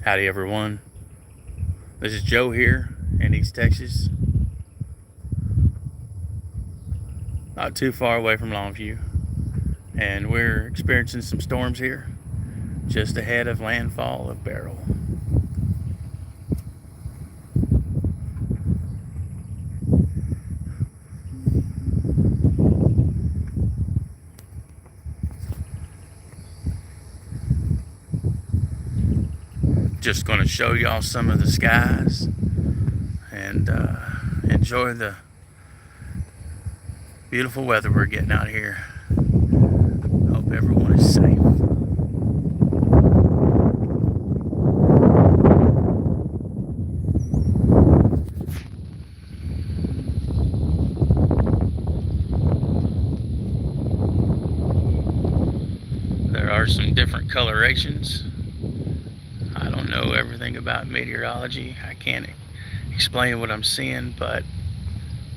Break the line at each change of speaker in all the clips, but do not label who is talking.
Howdy, everyone. This is Joe here in East Texas, not too far away from Longview, and we're experiencing some storms here just ahead of landfall of Beryl. Just going to show y'all some of the skies and enjoy the beautiful weather we're getting out here. Hope everyone is safe. There are some different colorations. I don't know everything about meteorology. I can't explain what I'm seeing, but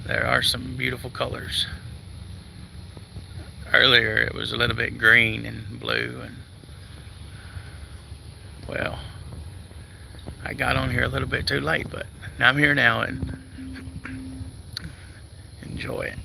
there are some beautiful colors. Earlier it was a little bit green and blue, and well, I got on here a little bit too late, but I'm here now and enjoy it.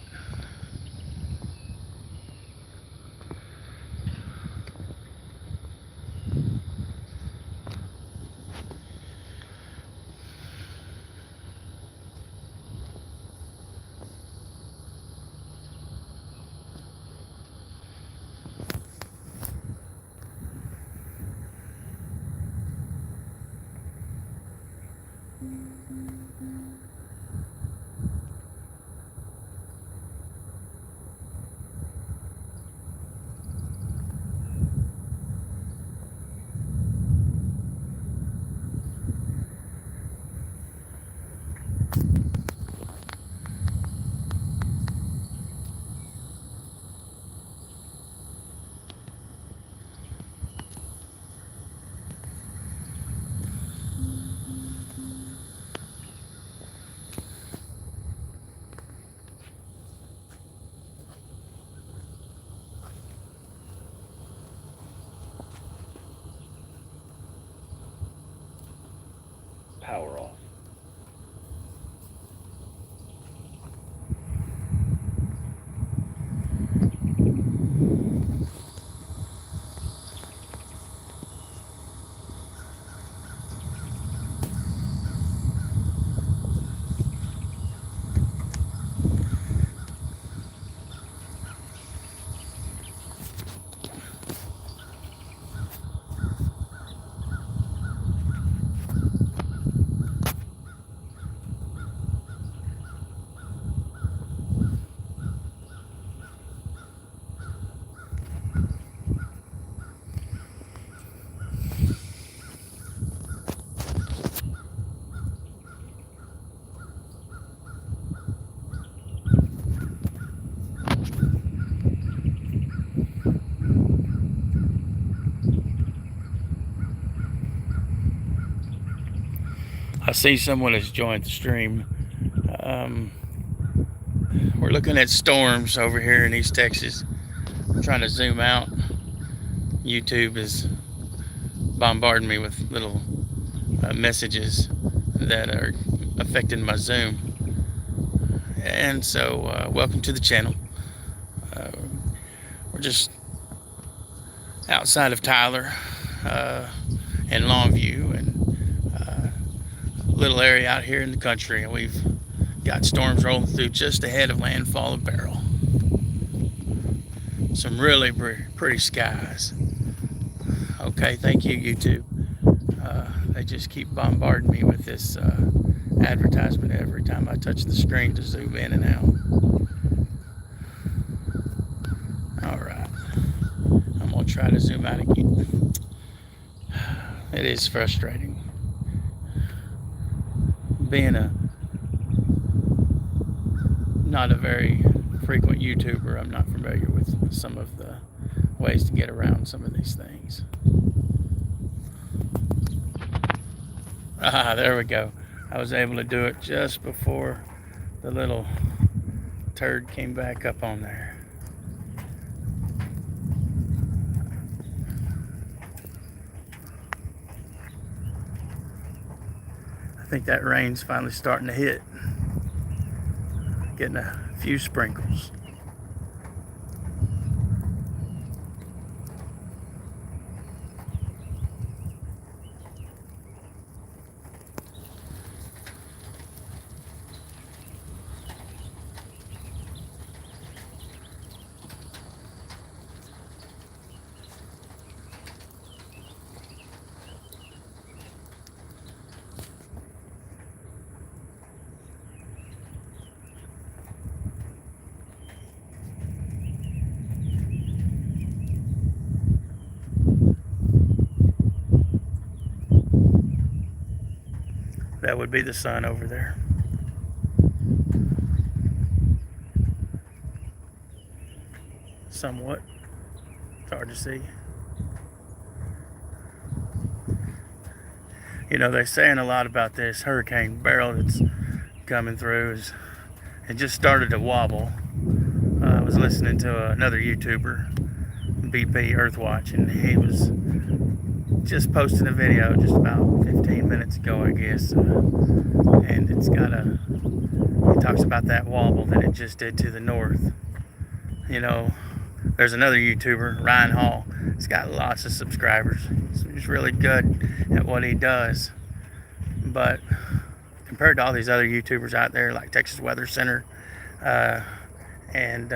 Power off. I see someone has joined the stream. Um, we're looking at storms over here in East Texas. I'm trying to zoom out. YouTube is bombarding me with little messages that are affecting my zoom. And so, welcome to the channel. Uh, we're just outside of Tyler and Longview, and little area out here in the country, and we've got storms rolling through just ahead of landfall of Beryl. Some really pretty skies. Okay, thank you, YouTube. They just keep bombarding me with this advertisement every time I touch the screen to zoom in and out. All right, I'm gonna try to zoom out again. It is frustrating. Being not a very frequent YouTuber, I'm not familiar with some of the ways to get around some of these things. There we go. I was able to do it just before the little turd came back up on there. think that rain's finally starting to hit. Getting a few sprinkles. That would be the sun over there. Somewhat. It's hard to see. You know, they're saying a lot about this Hurricane Beryl that's coming through. It just started to wobble. I was listening to another YouTuber, BP Earthwatch, and he was just posting a video just about 15 minutes ago, I guess. And he talks about that wobble that it just did to the north. You know, there's another YouTuber, Ryan Hall. He's got lots of subscribers. He's really good at what he does. But compared to all these other YouTubers out there, like Texas Weather Center and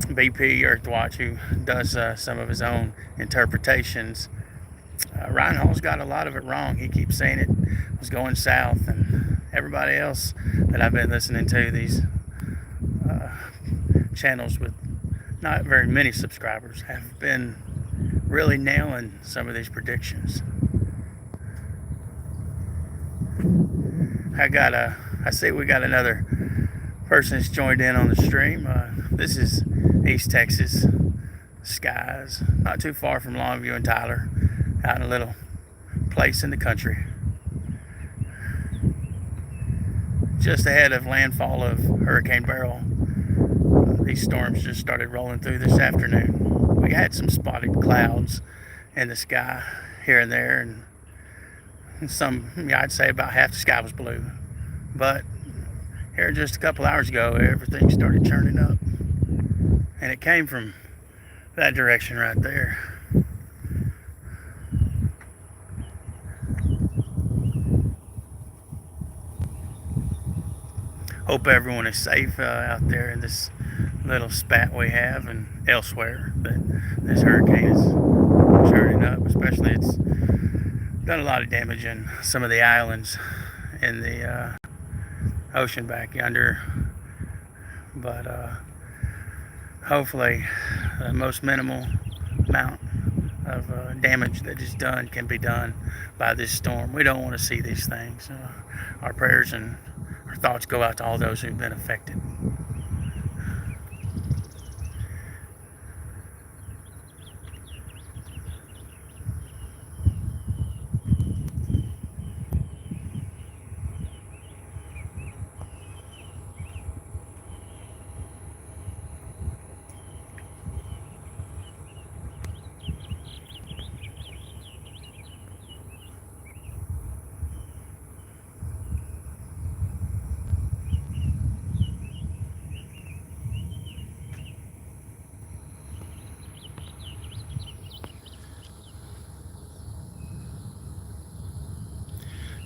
BP Earthwatch, who does some of his own interpretations, Ryan Hall's got a lot of it wrong. He keeps saying it was going south, and everybody else that I've been listening to, these channels with not very many subscribers, have been really nailing some of these predictions. I see we got another person that's joined in on the stream. This is East Texas skies, not too far from Longview and Tyler, out in a little place in the country. Just ahead of landfall of Hurricane Beryl. These storms just started rolling through this afternoon. We had some spotted clouds in the sky here and there, and some, I'd say about half the sky was blue. But here just a couple hours ago, everything started churning up, and it came from that direction right there. Hope everyone is safe out there in this little spat we have and elsewhere that this hurricane is churning up. Especially, it's done a lot of damage in some of the islands in the ocean back yonder. But hopefully the most minimal amount of damage that is done can be done by this storm. We don't want to see these things. Our prayers and our thoughts go out to all those who've been affected.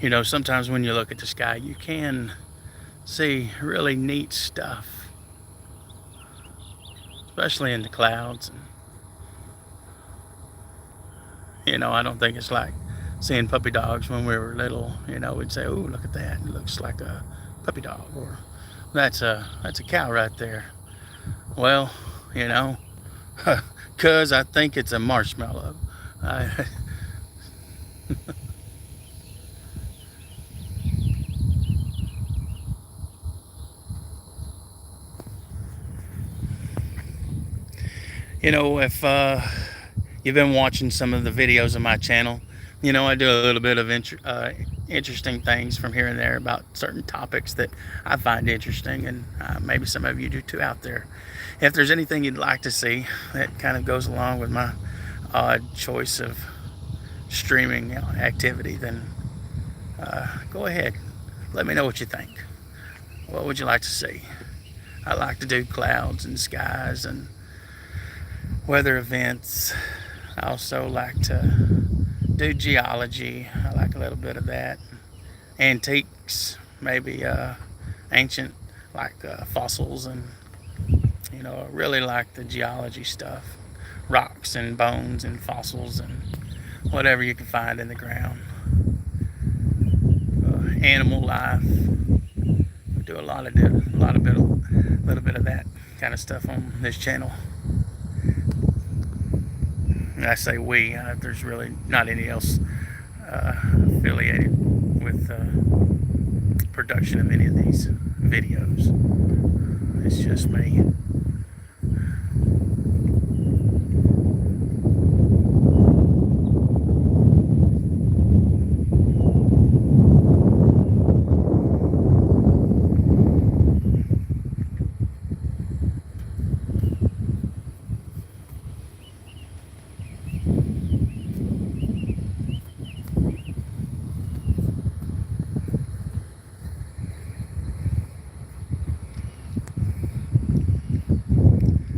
You know, sometimes when you look at the sky, you can see really neat stuff, especially in the clouds. And, you know, I don't think it's like seeing puppy dogs when we were little. You know, we'd say, "Oh, look at that! It looks like a puppy dog," or that's a cow right there." Well, you know, 'cause I think it's a marshmallow. You know, if you've been watching some of the videos on my channel, you know, I do a little bit of interesting things from here and there about certain topics that I find interesting, and maybe some of you do too out there. If there's anything you'd like to see that kind of goes along with my odd choice of streaming activity, then go ahead. Let me know what you think. What would you like to see? I like to do clouds and skies and weather events. I also like to do geology. I like a little bit of that. Antiques, maybe ancient, like fossils, and I really like the geology stuff, rocks and bones and fossils and whatever you can find in the ground. Animal life. We do a little bit of that kind of stuff on this channel. And I say we. There's really not any else affiliated with production of any of these videos. It's just me.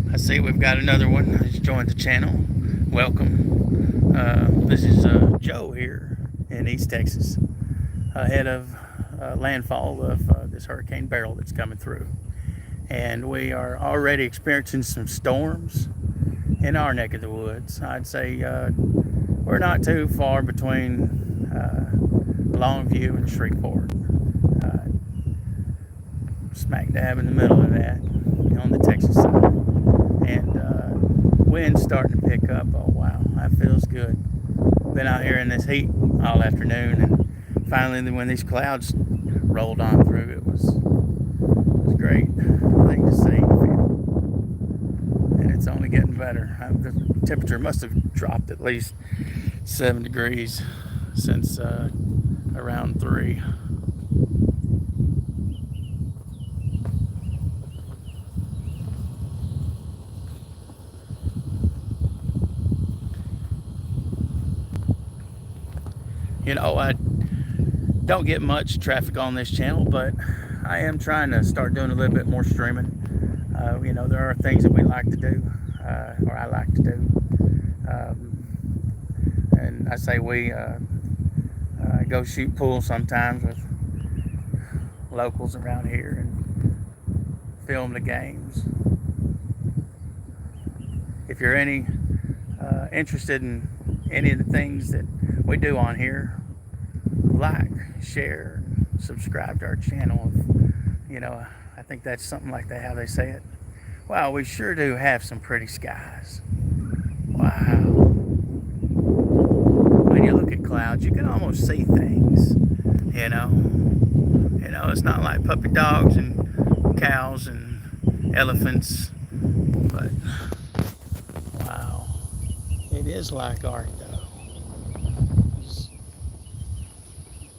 I see we've got another one who's joined the channel. Welcome. This is Joe here in East Texas, ahead of landfall of this Hurricane Beryl that's coming through. And we are already experiencing some storms in our neck of the woods. I'd say we're not too far between Longview and Shreveport. Smack dab in the middle of that on the Texas side. And wind's starting to pick up. Oh wow, that feels good. Been out here in this heat all afternoon, and finally when these clouds rolled on through, it was a great thing to see and feel. And it's only getting better. The temperature must have dropped at least 7 degrees since around 3. I don't get much traffic on this channel, but I am trying to start doing a little bit more streaming. There are things that we like to do, or I like to do. And I say we go shoot pool sometimes with locals around here and film the games. If you're interested in any of the things that we do on here, like, share, subscribe to our channel. I think that's something like that, how they say it. Wow, we sure do have some pretty skies. Wow. When you look at clouds, you can almost see things. It's not like puppy dogs and cows and elephants, but wow, it is like art though.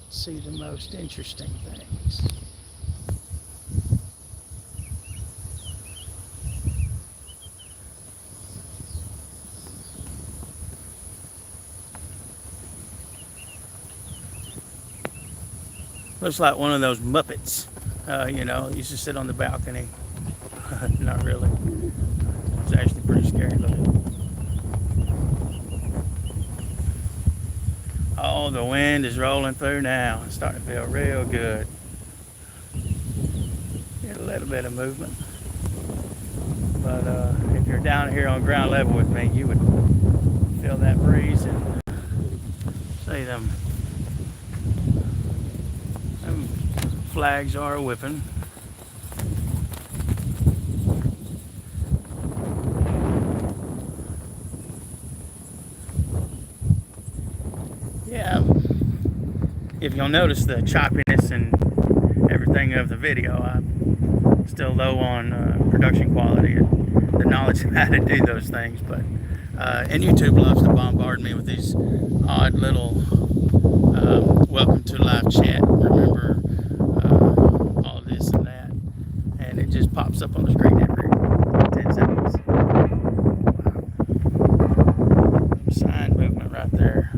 See the most interesting things. Looks like one of those Muppets, used to sit on the balcony. Not really. It's actually pretty scary looking. Oh, the wind is rolling through now. It's starting to feel real good. Get a little bit of movement. But if you're down here on ground level with me, you would feel that breeze and see them flags are whipping. Yeah, if you'll notice the choppiness and everything of the video, I'm still low on production quality and the knowledge of how to do those things, but and YouTube loves to bombard me with these odd little welcome to live chat, remember all this and that, and it just pops up on the screen every 10 seconds. Wow. Sign movement right there.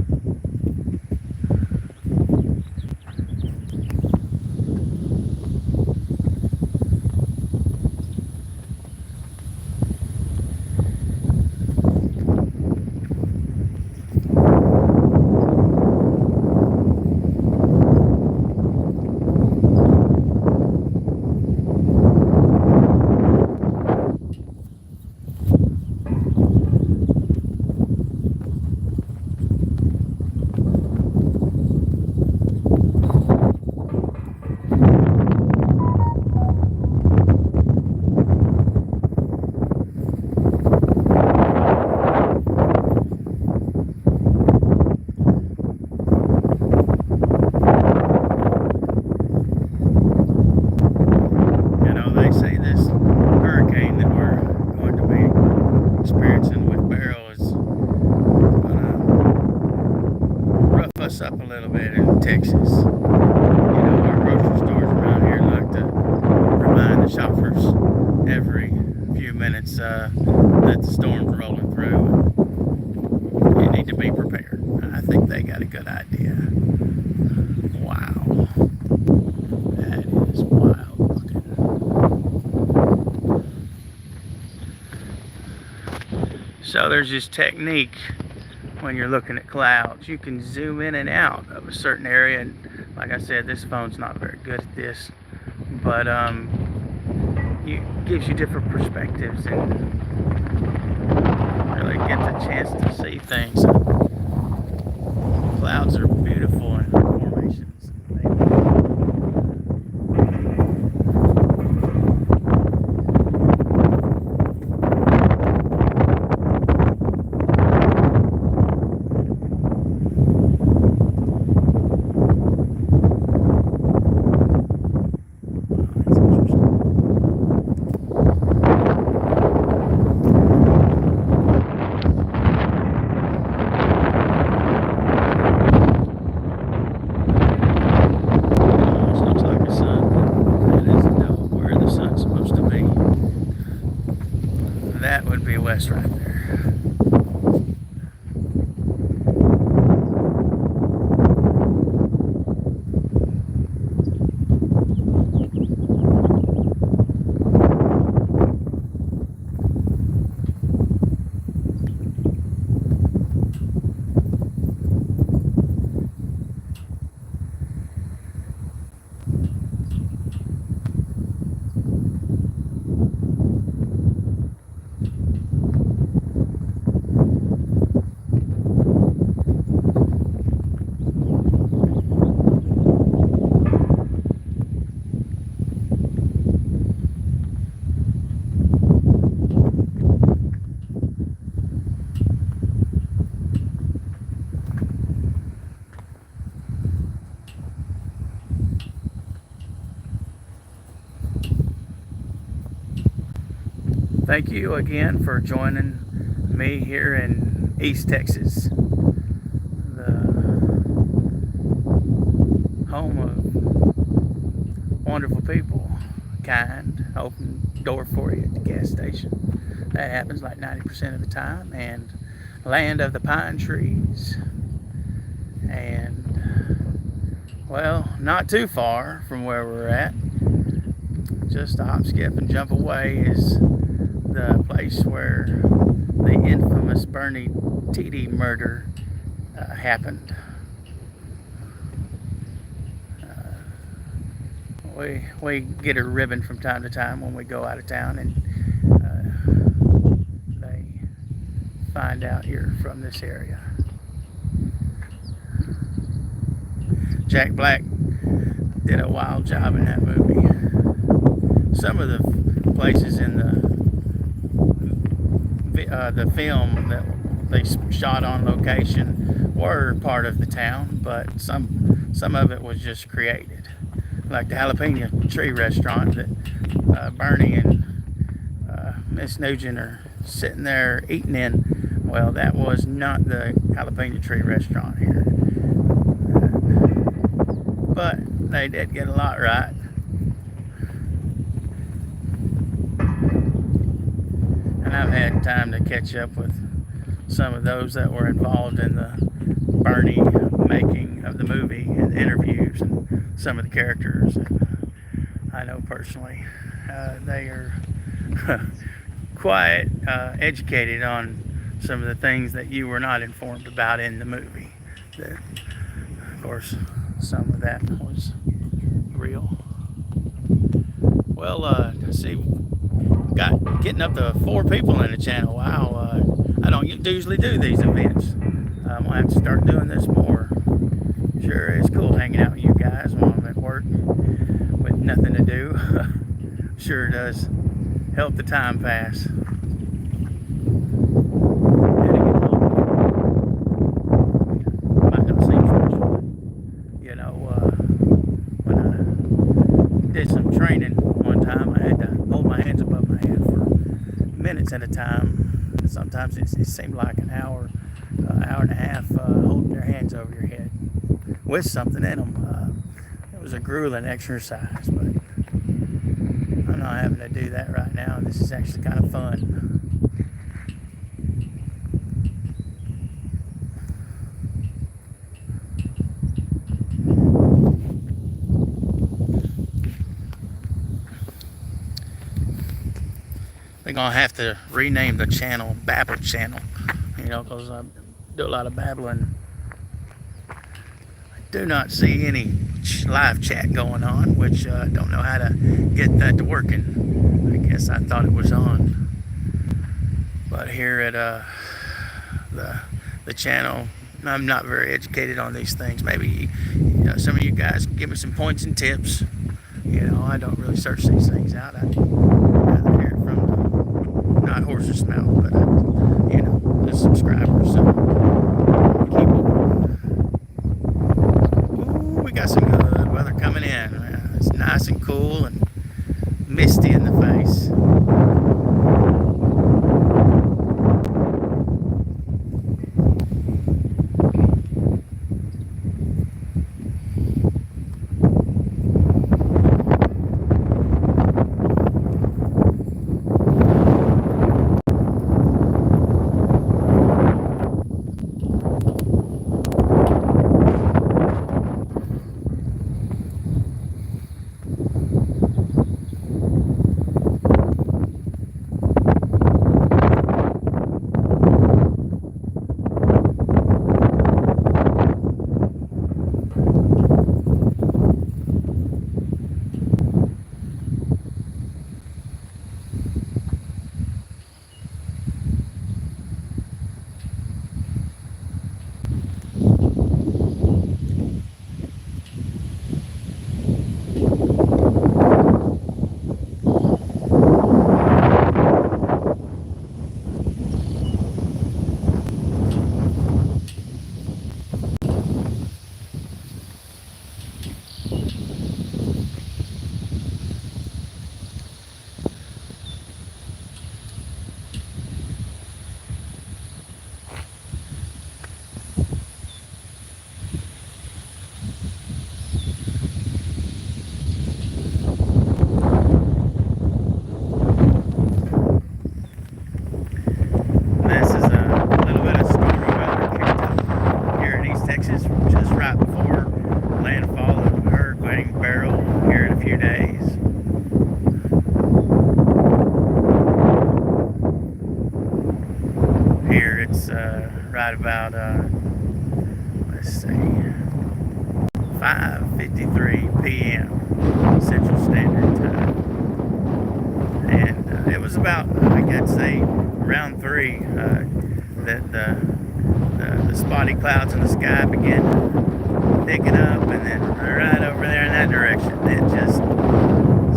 us up a little bit in Texas. You know, our grocery stores around here like to remind the shoppers every few minutes that the storm's rolling through. You need to be prepared. I think they got a good idea. Wow. That is wild looking. So there's this technique when you're looking at clouds. You can zoom in and out of a certain area. And like I said, this phone's not very good at this. But it gives you different perspectives and really gets a chance to see things. Clouds are beautiful in formations. That would be west right there. Thank you again for joining me here in East Texas, the home of wonderful people, kind, open door for you at the gas station. That happens like 90% of the time, and land of the pine trees. And, well, not too far from where we're at, just a hop, skip, and jump away is the place where the infamous Bernie T.D. murder happened. We get a ribbon from time to time when we go out of town, and they find out you're from this area. Jack Black did a wild job in that movie. Some of the places in the film that they shot on location were part of the town, but some of it was just created. Like the jalapeno tree restaurant that Bernie and Miss Nugent are sitting there eating in. Well, that was not the jalapeno tree restaurant here. But they did get a lot right. And I've had time to catch up with some of those that were involved in the Bernie making of the movie and the interviews and some of the characters. And I know personally they are quite educated on some of the things that you were not informed about in the movie. That, of course, some of that was real. Well, let's see. Getting up to 4 people in the channel. Wow, I don't usually do these events. I'm gonna have to start doing this more. Sure, it's cool hanging out with you guys while I'm at work with nothing to do. Sure does help the time pass. Might not seem special, you know. When I did some training one time, I had to hold my hands above my head for minutes at a time. Sometimes it seemed like an hour and a half holding your hands over your head. with something in them. It was a grueling exercise, but I'm not having to do that right now. This is actually kind of fun. They're gonna have to rename the channel Babble Channel, because I do a lot of babbling. I do not see any live chat going on, which I don't know how to get that to working. I guess I thought it was on, but here at the channel, I'm not very educated on these things. Maybe some of you guys can give me some points and tips. I don't really search these things out. I'd rather hear it from not horse's mouth, but the subscribers. So keep it. Ooh, we got some good weather coming in. It's nice and cool and misty in the face. Just right before landfall of Hurricane Beryl here in a few days. Here it's right about let's see, 5:53 p.m. Central Standard Time, and it was about, I'd say, around 3 that the spotty clouds in the sky began picking up, and then right over there in that direction, it just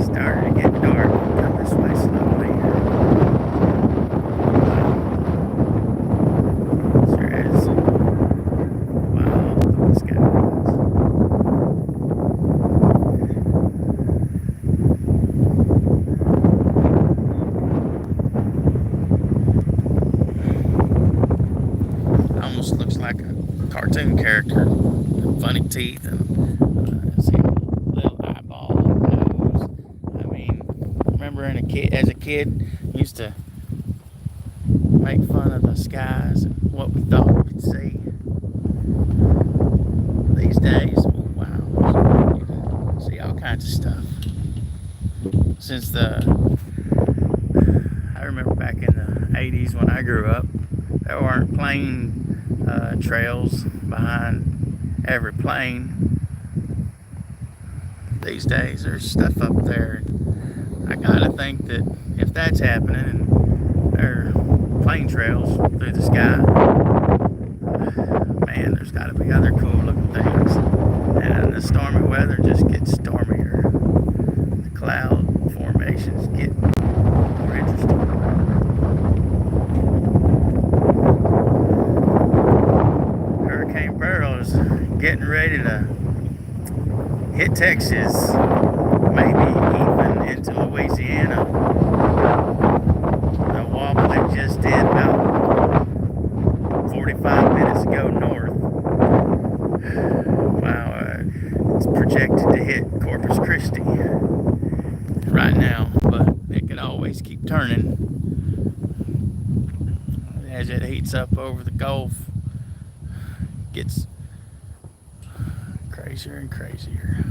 started to get dark and come this way slowly. Sure is wild blue skies. Almost looks like a cartoon character, funny teeth and see, little eyeball nose. I mean, remember as a kid, used to make fun of the skies and what we thought we could see. These days, oh, wow, you can see all kinds of stuff. I remember back in the 80s when I grew up, there weren't plane trails behind every plane. These days there's stuff up there. I gotta think that if that's happening and there are plane trails through the sky, man, there's gotta be other cool looking things. And the stormy weather just gets stormier. The cloud formations get more interesting. Hurricane Beryl is getting ready to hit Texas, maybe even into Louisiana. The wobble it just did about 45 minutes ago north. Wow. heats up over the Gulf, gets crazier and crazier.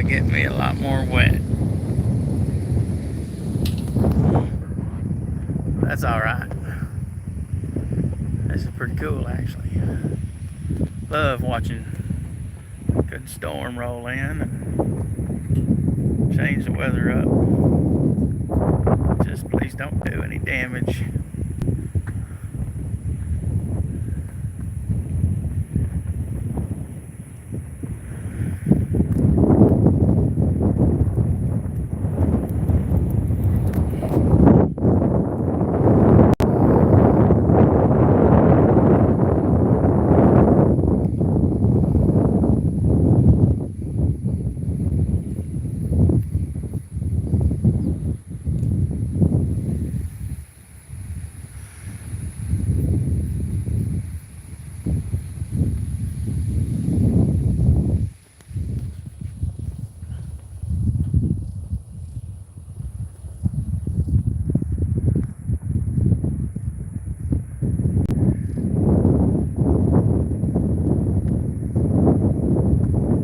Get me a lot more wet. That's alright. This is pretty cool actually. Love watching a good storm roll in and change the weather up. Just please don't do any damage.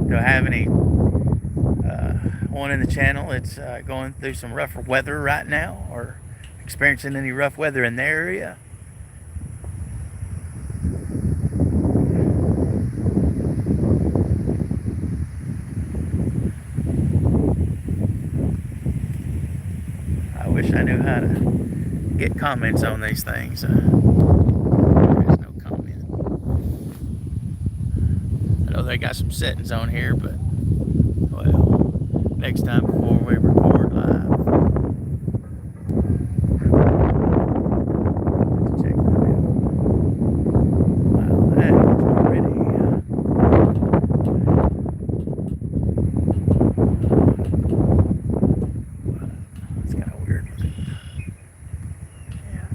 Do I have any one in the channel that's going through some rough weather right now or experiencing any rough weather in their area? I wish I knew how to get comments on these things. There is no comment. I know they got some settings on here, but well, next time before we record live, let's check that out. Wow, that is pretty. It's kind of weird looking. Yeah.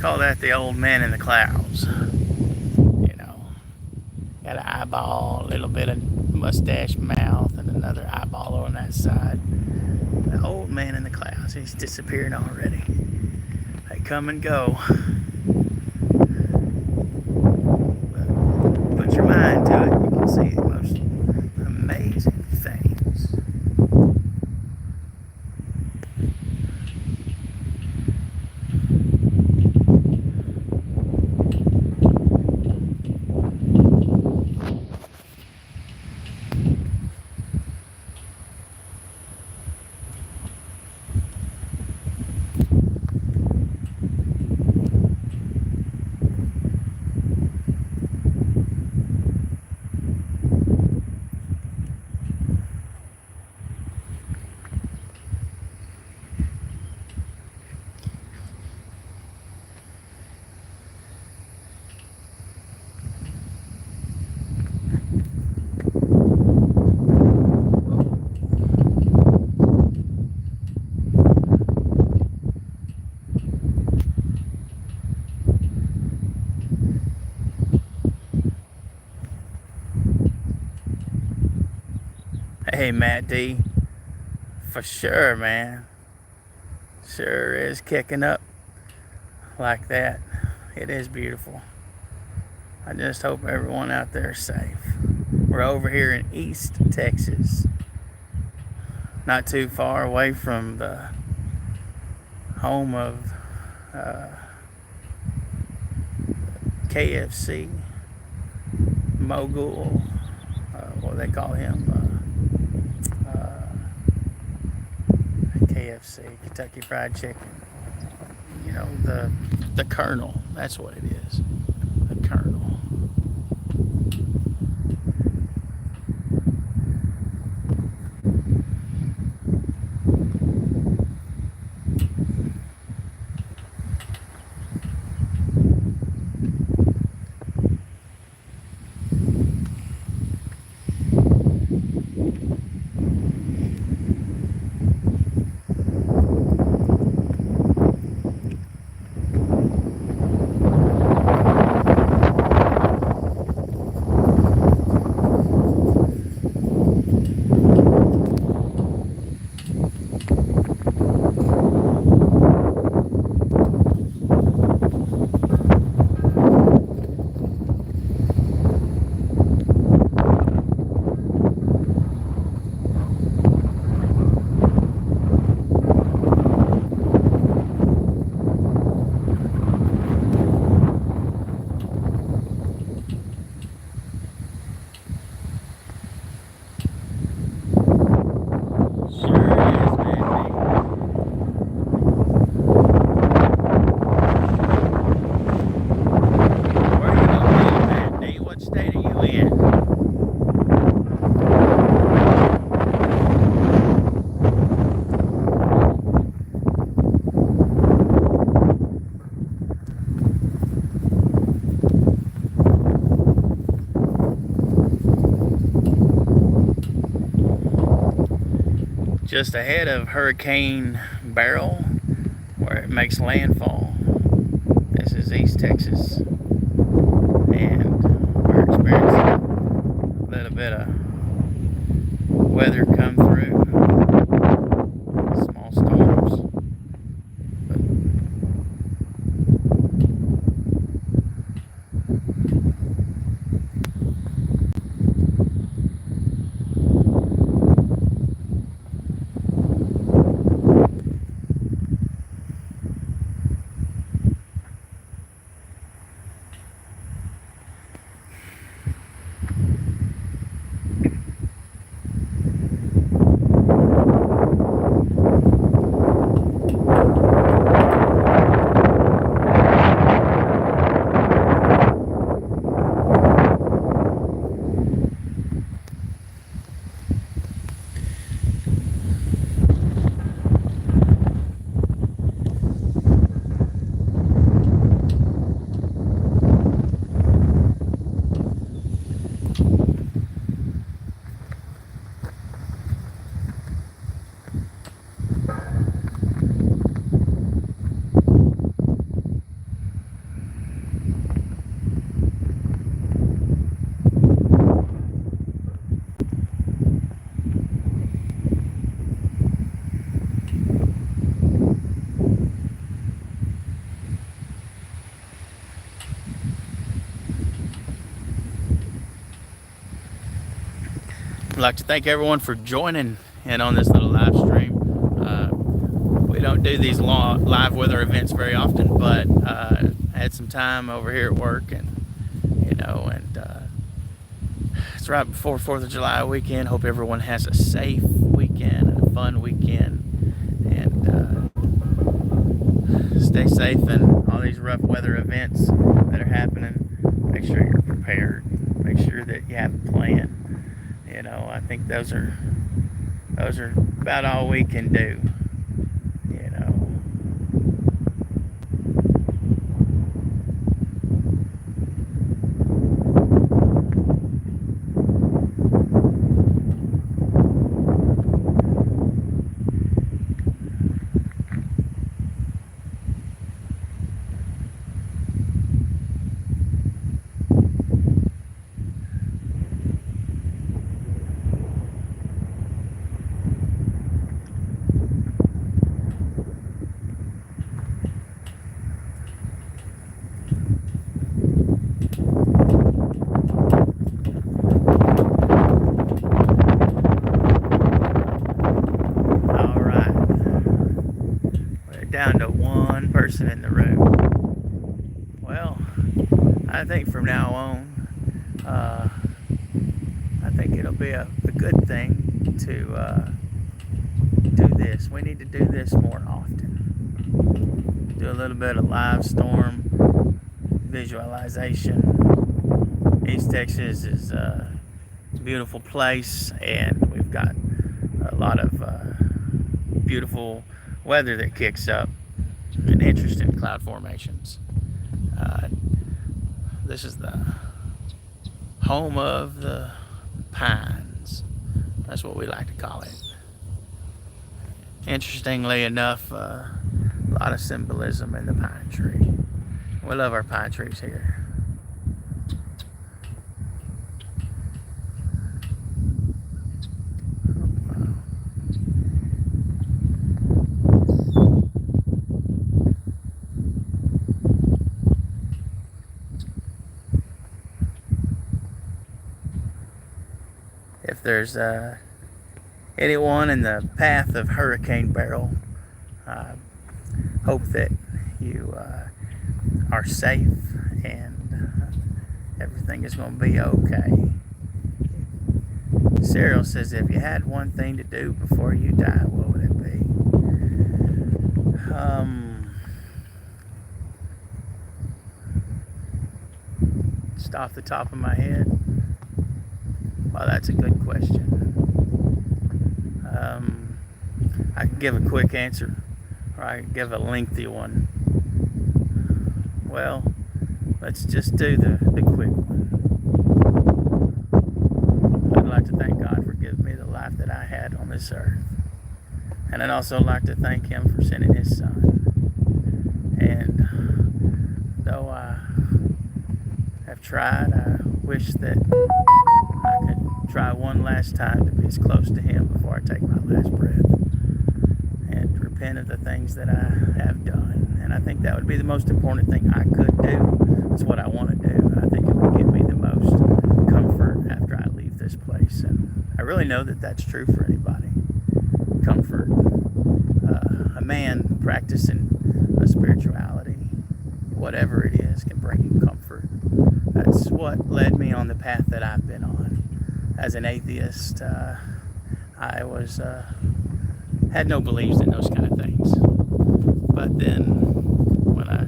call that the old man in the clouds. You know, got an eyeball, a little bit of mustache mouth, and another eyeball on that side. The old man in the clouds. He's disappearing already. They come and go. But put your mind to it, you can see the most amazing things. Hey, Matt D. For sure, man. Sure is kicking up like that. It is beautiful. I just hope everyone out there is safe. We're over here in East Texas, not too far away from the home of KFC mogul. What do they call him? KFC, Kentucky Fried Chicken. You know, the Colonel. That's what it is. The Colonel. Just ahead of Hurricane Beryl, where it makes landfall. This is East Texas, and we're experiencing a little bit of weather come through, small storms. I'd like to thank everyone for joining in on this little live stream. We don't do these live weather events very often, but I had some time over here at work, and it's right before 4th of July weekend. Hope everyone has a safe weekend and a fun weekend, and stay safe in all these rough weather events that are happening. Make sure you're prepared. Make sure that you have a plan. I think those are about all we can do. Down to one person in the room. Well, I think from now on, I think it'll be a good thing to do this. We need to do this more often. Do a little bit of live storm visualization. East Texas is a beautiful place, and we've got a lot of beautiful weather that kicks up and interesting cloud formations. This is the home of the pines. That's what we like to call it. Interestingly enough, a lot of symbolism in the pine tree. We love our pine trees here. If there's anyone in the path of Hurricane Beryl, hope that you are safe and everything is going to be okay. Cyril says, if you had one thing to do before you die, what would it be? Just off the top of my head, well, that's a good question. I can give a quick answer, or I can give a lengthy one. Well, let's just do the quick one. I'd like to thank God for giving me the life that I had on this earth. And I'd also like to thank Him for sending His Son. And though I have tried, I wish that I could try one last time to be as close to Him before I take my last breath, and repent of the things that I have done. And I think that would be the most important thing I could do. It's what I want to do. I think it would give me the most comfort after I leave this place. And I really know that that's true for anybody. Comfort. A man practicing a spirituality, whatever it is, can bring you comfort. That's what led me on the path that I've been on. As an atheist, I was had no beliefs in those kind of things. But then, when I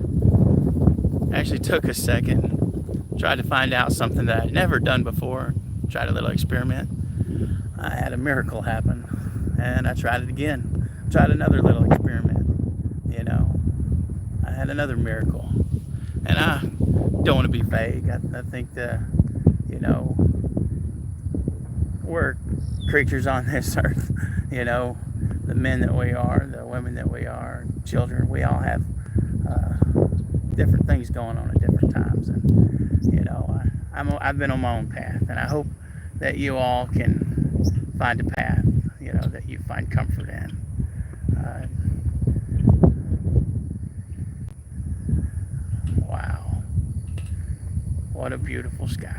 actually took a second, tried to find out something that I'd never done before, tried a little experiment, I had a miracle happen, and I tried it again. Tried another little experiment. I had another miracle, and I don't want to be vague. I think we're creatures on this earth, the men that we are, the women that we are, children, we all have different things going on at different times. And, I've been on my own path, and I hope that you all can find a path, that you find comfort in. Wow. What a beautiful sky.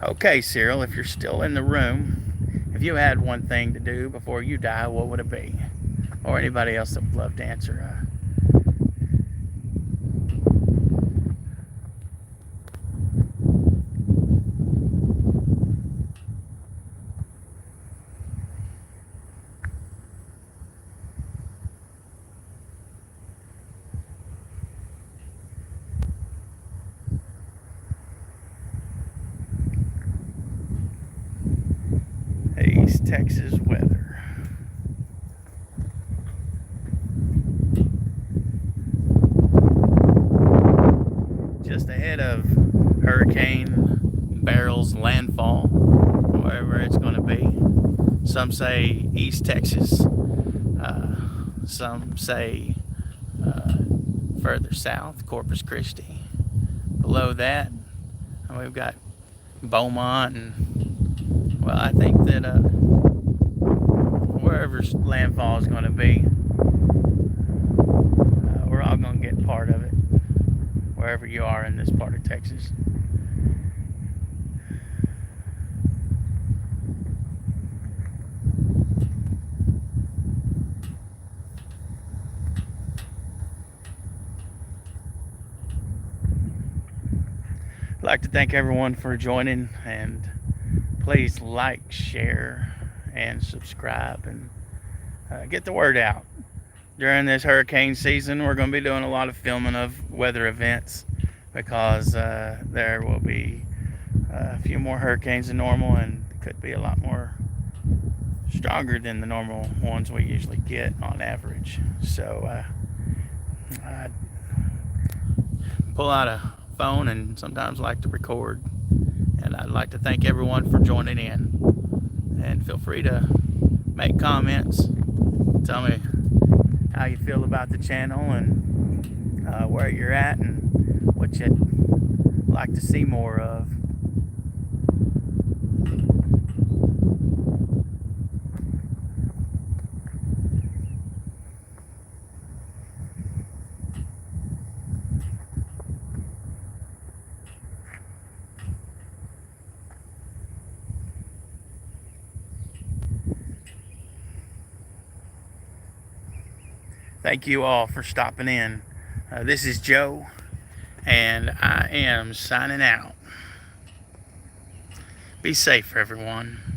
Okay, Cyril, if you're still in the room, if you had one thing to do before you die, what would it be? Or anybody else that would love to answer. East Texas weather. Just ahead of Hurricane Beryl's landfall, wherever it's going to be. Some say East Texas. Some say further south, Corpus Christi. Below that, we've got Beaumont, and well, I think that wherever landfall is going to be, we're all going to get part of it, wherever you are in this part of Texas. I'd like to thank everyone for joining, and please like, share, and subscribe, and get the word out. During this hurricane season, we're going to be doing a lot of filming of weather events because there will be a few more hurricanes than normal, and could be a lot more stronger than the normal ones we usually get on average. So I pull out a phone and sometimes like to record, and I'd like to thank everyone for joining in, and feel free to make comments, tell me how you feel about the channel, and where you're at, and what you'd like to see more of. Thank you all for stopping in. This is Joe, and I am signing out. Be safe, everyone.